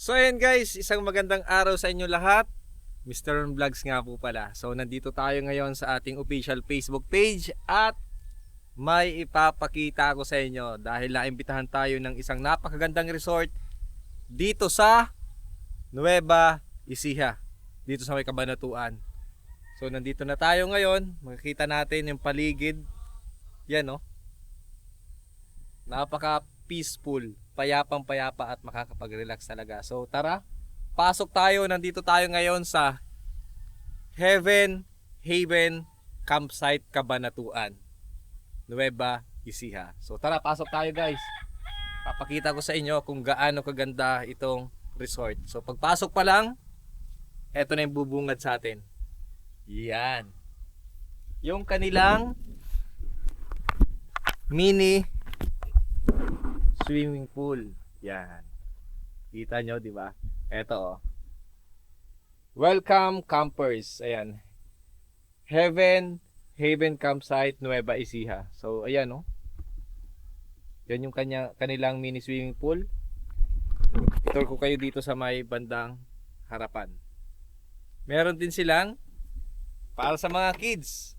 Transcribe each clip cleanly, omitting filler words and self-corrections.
So ayan guys, isang magandang araw sa inyo lahat. Mr. Ron Vlogs nga po pala. So nandito tayo ngayon sa ating official Facebook page at may ipapakita ko sa inyo dahil naimbitahan tayo ng isang napakagandang resort dito sa Nueva Ecija, dito sa may Cabanatuan. So nandito na tayo ngayon, makikita natin yung paligid. Yan oh. Napaka peaceful, payapang payapa at makakapag-relax talaga. So tara, pasok tayo. Nandito tayo ngayon sa Heaven Haven Campsite Cabanatuan, Nueva Ecija. So tara, pasok tayo guys. Papakita ko sa inyo kung gaano kaganda itong resort. So pagpasok pa lang, eto na yung bubungad sa atin. Yan. Yung kanilang mini swimming pool. Yan. Kita nyo, di ba? Eto oh. Welcome campers. Ayan. Heaven Haven Campsite Nueva Ecija. So ayan oh. Yan yung kanilang mini swimming pool. Itour ko kayo dito sa may bandang harapan. Meron din silang para sa mga kids.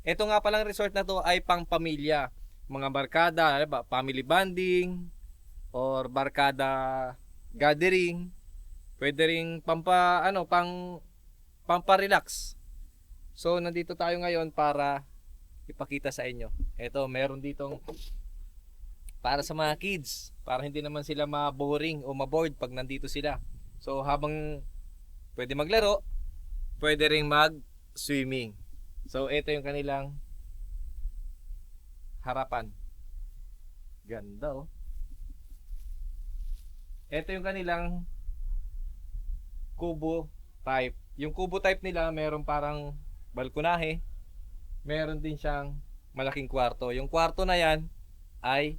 Ito nga palang resort na to ay pang pamilya. Mga barkada, family bonding or barkada gathering. Pwede ring pampa-relax. So nandito tayo ngayon para ipakita sa inyo. Ito, meron ditong para sa mga kids, para hindi naman sila ma-boring o ma-bored pag nandito sila. So habang pwede maglaro, pwede ring mag-swimming. So ito yung kanilang harapan. Ganda oh. Ito yung kanilang kubo type. Yung kubo type nila meron parang balkonahe. Meron din siyang malaking kwarto. Yung kwarto na yan ay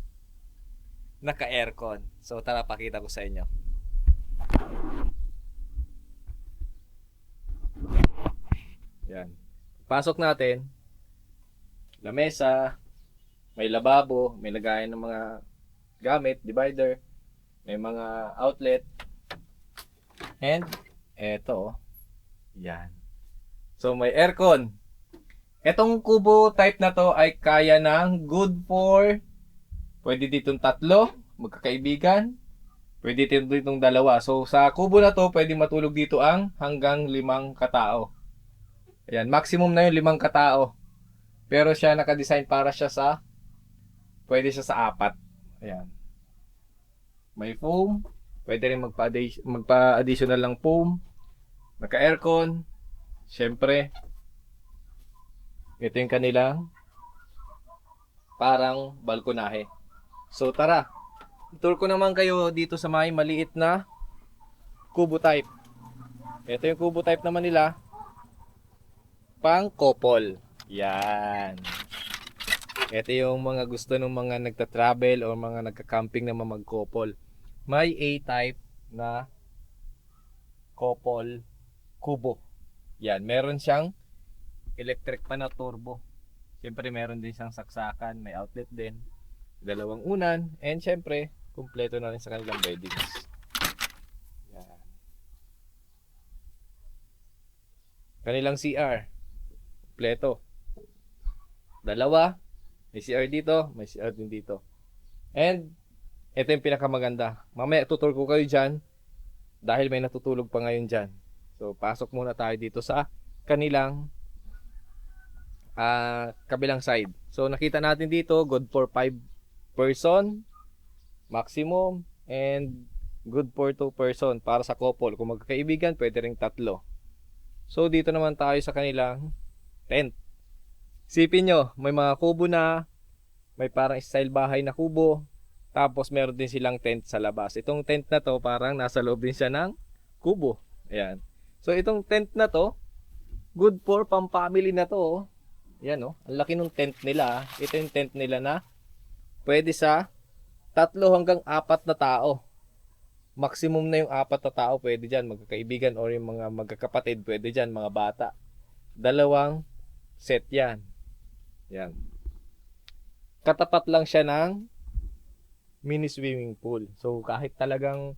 naka-aircon. So tara, pakita ko sa inyo. Yan. Pasok natin. Lamesa, may lababo, may lagayan ng mga gamit, divider, may mga outlet. And eto, yan. So may aircon. Etong kubo type na to ay kaya ng good for pwede ditong 3 magkakaibigan, pwede ditong 2. So sa kubo na to pwede matulog dito ang hanggang 5 katao. Ayan, maximum na yung 5 katao. Pero siya naka-design para siya sa pwede siya sa 4. Ayan. May foam. Pwede rin magpa-additional lang foam. Naka-aircon. Siyempre, ito yung kanilang parang balkonahe. So tara, tour ko naman kayo dito sa may maliit na kubo type. Ito yung kubo type naman nila. Pang couple. Yan. Ito yung mga gusto ng mga nagta-travel o mga nagka-camping na mag-couple. May A-type na couple kubo. Yan, meron siyang electric pa na turbo. Siyempre meron din siyang saksakan, may outlet din. 2 unan, and siyempre, kumpleto na rin sa kanilang beddings. Yan. Kanilang CR. Kumpleto. 2. May CR dito, may CR din dito. And ito yung pinakamaganda. Mamaya tutur ko kayo dyan dahil may natutulog pa ngayon dyan. So pasok muna tayo dito sa kanilang kabilang side. So nakita natin dito, good for 5 person maximum and good for 2 person para sa couple. Kung magkakaibigan, pwede ring 3. So dito naman tayo sa kanilang tent. Sipin nyo, may mga kubo na, may parang style bahay na kubo, tapos meron din silang tent sa labas. Itong tent na to, parang nasa loob din siya ng kubo. Ayan. So itong tent na to, good for pang-family na to. Ayan oh, ang laki ng tent nila. Ito yung tent nila na pwede sa 3 hanggang 4 na tao. Maximum na yung 4 na tao pwede dyan, magkakaibigan or yung mga magkakapatid pwede dyan, mga bata. 2 set yan. Yan. Katapat lang siya ng mini swimming pool. So kahit talagang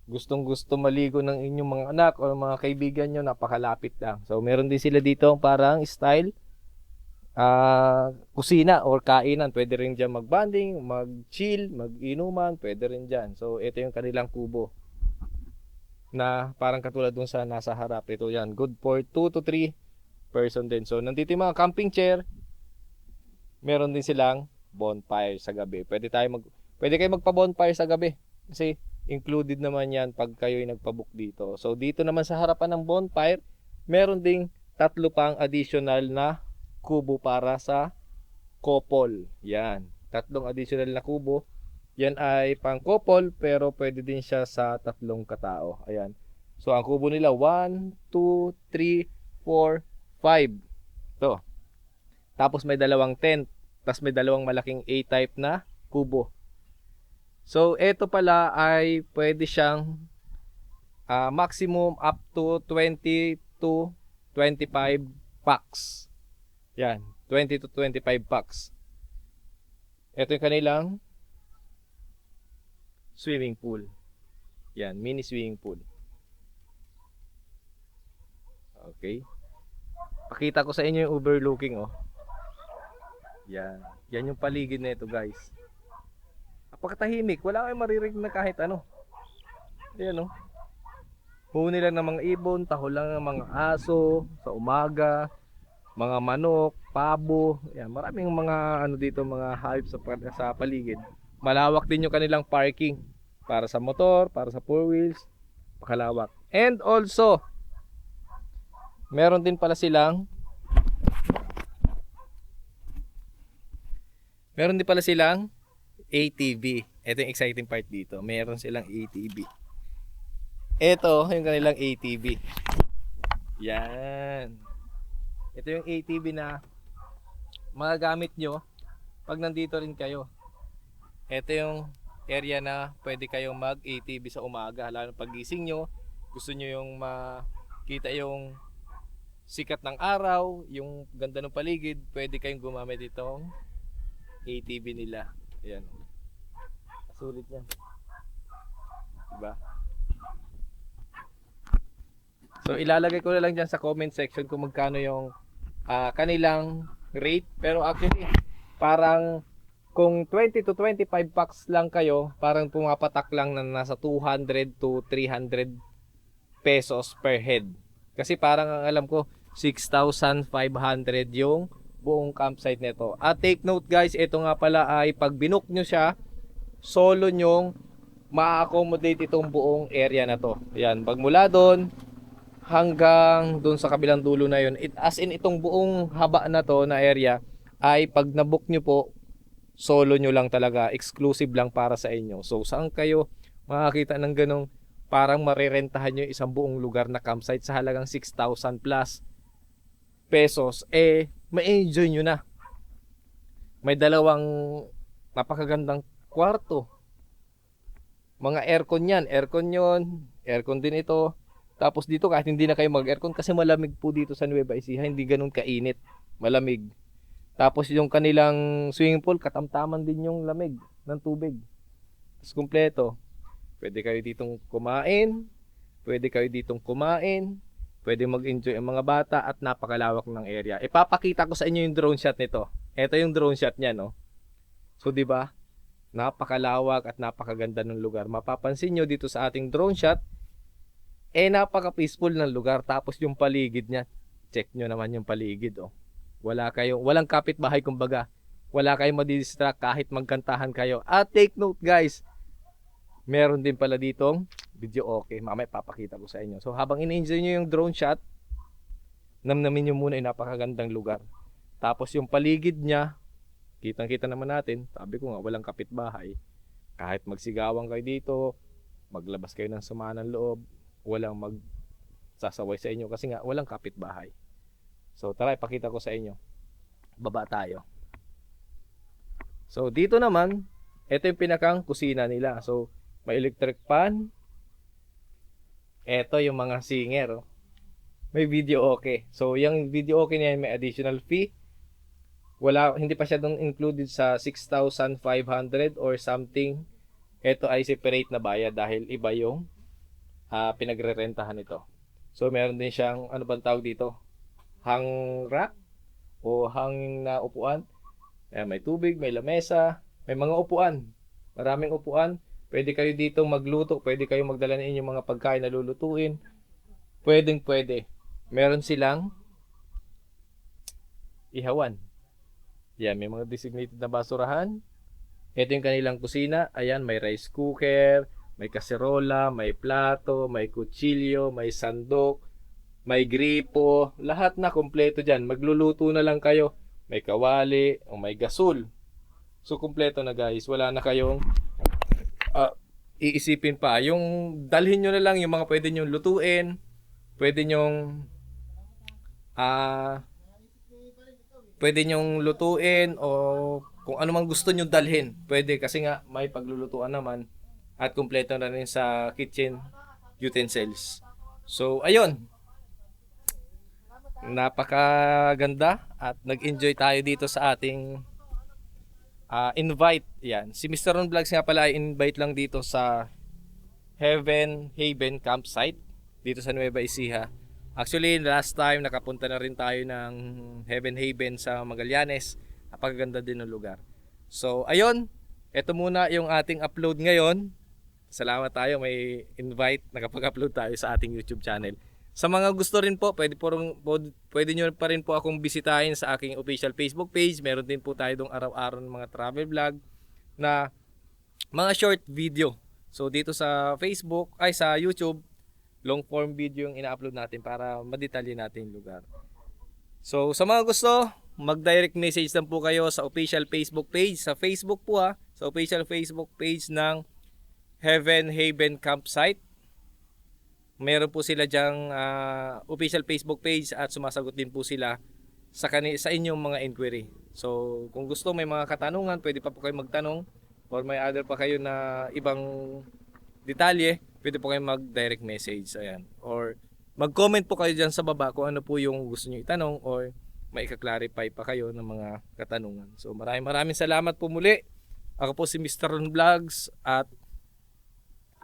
gustong-gusto maligo ng inyong mga anak o mga kaibigan nyo, napakalapit lang. So, meron din sila dito parang style, kusina or kainan. Pwede rin dyan mag-bonding, mag-chill, mag-inuman, pwede rin dyan. So, ito yung kanilang kubo na parang katulad dun sa nasa harap. Ito yan, good for 2 to 3 person din. So, nandito yung mga camping chair. Meron din silang bonfire sa gabi. Pwede kayo magpa-bonfire sa gabi kasi included naman yan pag kayo'y nagpa-book dito. So dito naman sa harapan ng bonfire, meron ding 3 pang additional na kubo para sa couple. Yan, 3 additional na kubo. Yan ay pang couple pero pwede din siya sa 3 katao. Ayan. So ang kubo nila 1, 2, 3, 4, 5. To. Tapos may 2 tent, tapos may 2 malaking A-type na kubo. So, ito pala ay pwede siyang maximum up to 20 to 25 packs. Yan, 20 to 25 packs. Ito yung kanilang swimming pool. Yan, mini swimming pool. Okay. Pakita ko sa inyo yung overlooking, oh. Yan. Yan yung paligid na ito, guys. Napakatahimik. Wala kayong maririnig na kahit ano. Ayan, oh. Huni lang ng mga ibon, tahol lang ng mga aso sa umaga, mga manok, pabo. Ayan, maraming mga ano dito, mga hayop sa paligid. Malawak din yung kanilang parking para sa motor, para sa 4 wheels. Pakalawak. And also, meron din pala silang ATV. Ito yung exciting part dito. Meron silang ATV. Ito yung kanilang ATV. Yan. Ito yung ATV na magagamit nyo pag nandito rin kayo. Ito yung area na pwede kayong mag-ATV sa umaga. Lalo pag gising nyo, gusto nyo yung makita yung sikat ng araw, yung ganda ng paligid, pwede kayong gumamit itong ATV nila. Ayan. Sulit yan. Diba? So ilalagay ko na lang dyan sa comment section kung magkano yung kanilang rate. Pero actually, parang kung 20 to 25 packs lang kayo, parang pumapatak lang na nasa 200 to 300 pesos per head. Kasi parang ang alam ko, 6,500 yung buong campsite nito. At take note guys, ito nga pala ay pag binook nyo siya, solo nyong ma-accommodate itong buong area na to. Ayan, pag mula doon hanggang doon sa kabilang dulo na yun, as in itong buong haba na to na area, ay pag nabook nyo po, solo nyo lang talaga, exclusive lang para sa inyo. So saan kayo makakita ng ganong parang marerentahan nyo isang buong lugar na campsite sa halagang 6,000 plus pesos, ma-enjoy nyo na. May 2 napakagandang kwarto, mga aircon yan, aircon yun, aircon din ito. Tapos dito kahit hindi na kayo mag-aircon kasi malamig po dito sa Nueva Ecija, hindi ganun kainit, malamig. Tapos yung kanilang swimming pool, katamtaman din yung lamig ng tubig. Tapos kumpleto. Pwede kayo ditong kumain, pwede mag-enjoy ang mga bata at napakalawak ng area. Ipapakita ko sa inyo yung drone shot nito. Ito yung drone shot niya, no. So, 'di ba? Napakalawak at napakaganda ng lugar. Mapapansin nyo dito sa ating drone shot, napaka-peaceful ng lugar. Tapos yung paligid niya, check nyo naman yung paligid, oh. Walang kapitbahay kumbaga. Wala kayong madidistract kahit magkantahan kayo. At take note guys, meron din pala ditong video okay. Mamaya papakita ko sa inyo. So habang in-enjoy nyo yung drone shot, namnamin nyo muna yung napakagandang lugar. Tapos yung paligid niya, kitang-kita naman natin. Sabi ko nga, walang kapitbahay. Kahit magsigawan kayo dito, maglabas kayo ng sama ng loob, walang magsasaway sa inyo kasi nga walang kapitbahay. So tara, ipakita ko sa inyo. Baba tayo. So dito naman, ito yung pinakang kusina nila. So may electric pan. Ito yung mga singer, oh. May video okay. So yung video okay niya may additional fee. Hindi pa siya doon included sa 6,500 or something. Ito ay separate na bayad dahil iba yung pinagre-rentahan ito. So meron din siyang ano bang tawag dito? Hang rack o hanging na upuan. Ayan, may tubig, may lamesa, may mga upuan. Maraming upuan. Pwede kayo dito magluto, pwede kayo magdala ng inyong mga pagkain na lulutuin. Pwedeng pwede. Meron silang ihawan. Yan, may mga designated na basurahan. Ito yung kanilang kusina. Ayan, may rice cooker, may kaserola, may plato, may kutsilyo, may sandok, may gripo. Lahat na kompleto dyan. Magluluto na lang kayo. May kawali, o may gasol. So, kompleto na guys. Wala na kayong iisipin pa. Yung dalhin nyo na lang yung mga pwede nyo lutuin. Pwede nyong pwede nyong lutuin o kung ano mang gusto nyo dalhin. Pwede kasi nga may paglulutuan naman at kumpleto na rin sa kitchen utensils. So, ayun. Napakaganda at nag-enjoy tayo dito sa ating invite. Yan. Si Mr. Ron Vlogs nga pala ay invite lang dito sa Heaven Haven Campsite dito sa Nueva Ecija. Actually, last time nakapunta na rin tayo ng Heaven Haven sa Magallanes. Napakaganda din ng lugar. So, ayun. Ito muna yung ating upload ngayon. Salamat tayo, may invite. Nakapag-upload tayo sa ating YouTube channel. Sa mga gusto rin po, pwede nyo pa rin po akong bisitahin sa aking official Facebook page. Meron din po tayo dong araw-araw ng mga travel vlog na mga short video. So, dito sa Facebook, sa YouTube, long form video yung ina-upload natin para madetalye natin yung lugar. So sa mga gusto, mag-direct message lang po kayo sa official Facebook page. Sa Facebook po sa official Facebook page ng Heaven Haven Campsite. Meron po sila dyang official Facebook page at sumasagot din po sila sa inyong mga inquiry. So kung gusto may mga katanungan, pwede pa po kayo magtanong or may other pa kayo na ibang detalye, pwede po kayo mag-direct message. Ayan. Or mag-comment po kayo dyan sa baba kung ano po yung gusto nyo itanong or may ika-clarify pa kayo ng mga katanungan. So maraming salamat po muli. Ako po si Mr. Ron Vlogs at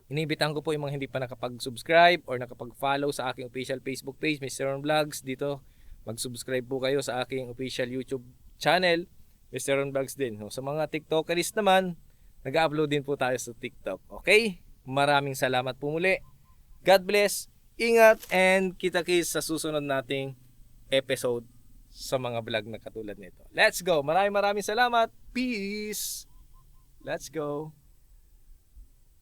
iniimbitahan ko po yung mga hindi pa nakapag-subscribe or nakapag-follow sa aking official Facebook page, Mr. Ron Vlogs. Dito, mag-subscribe po kayo sa aking official YouTube channel, Mr. Ron Vlogs din. So, sa mga TikTokeries naman, nag-upload din po tayo sa TikTok. Okay? Maraming salamat po muli. God bless, ingat, and kita-kits sa susunod nating episode sa mga vlog na katulad nito. Let's go! Maraming salamat. Peace! Let's go!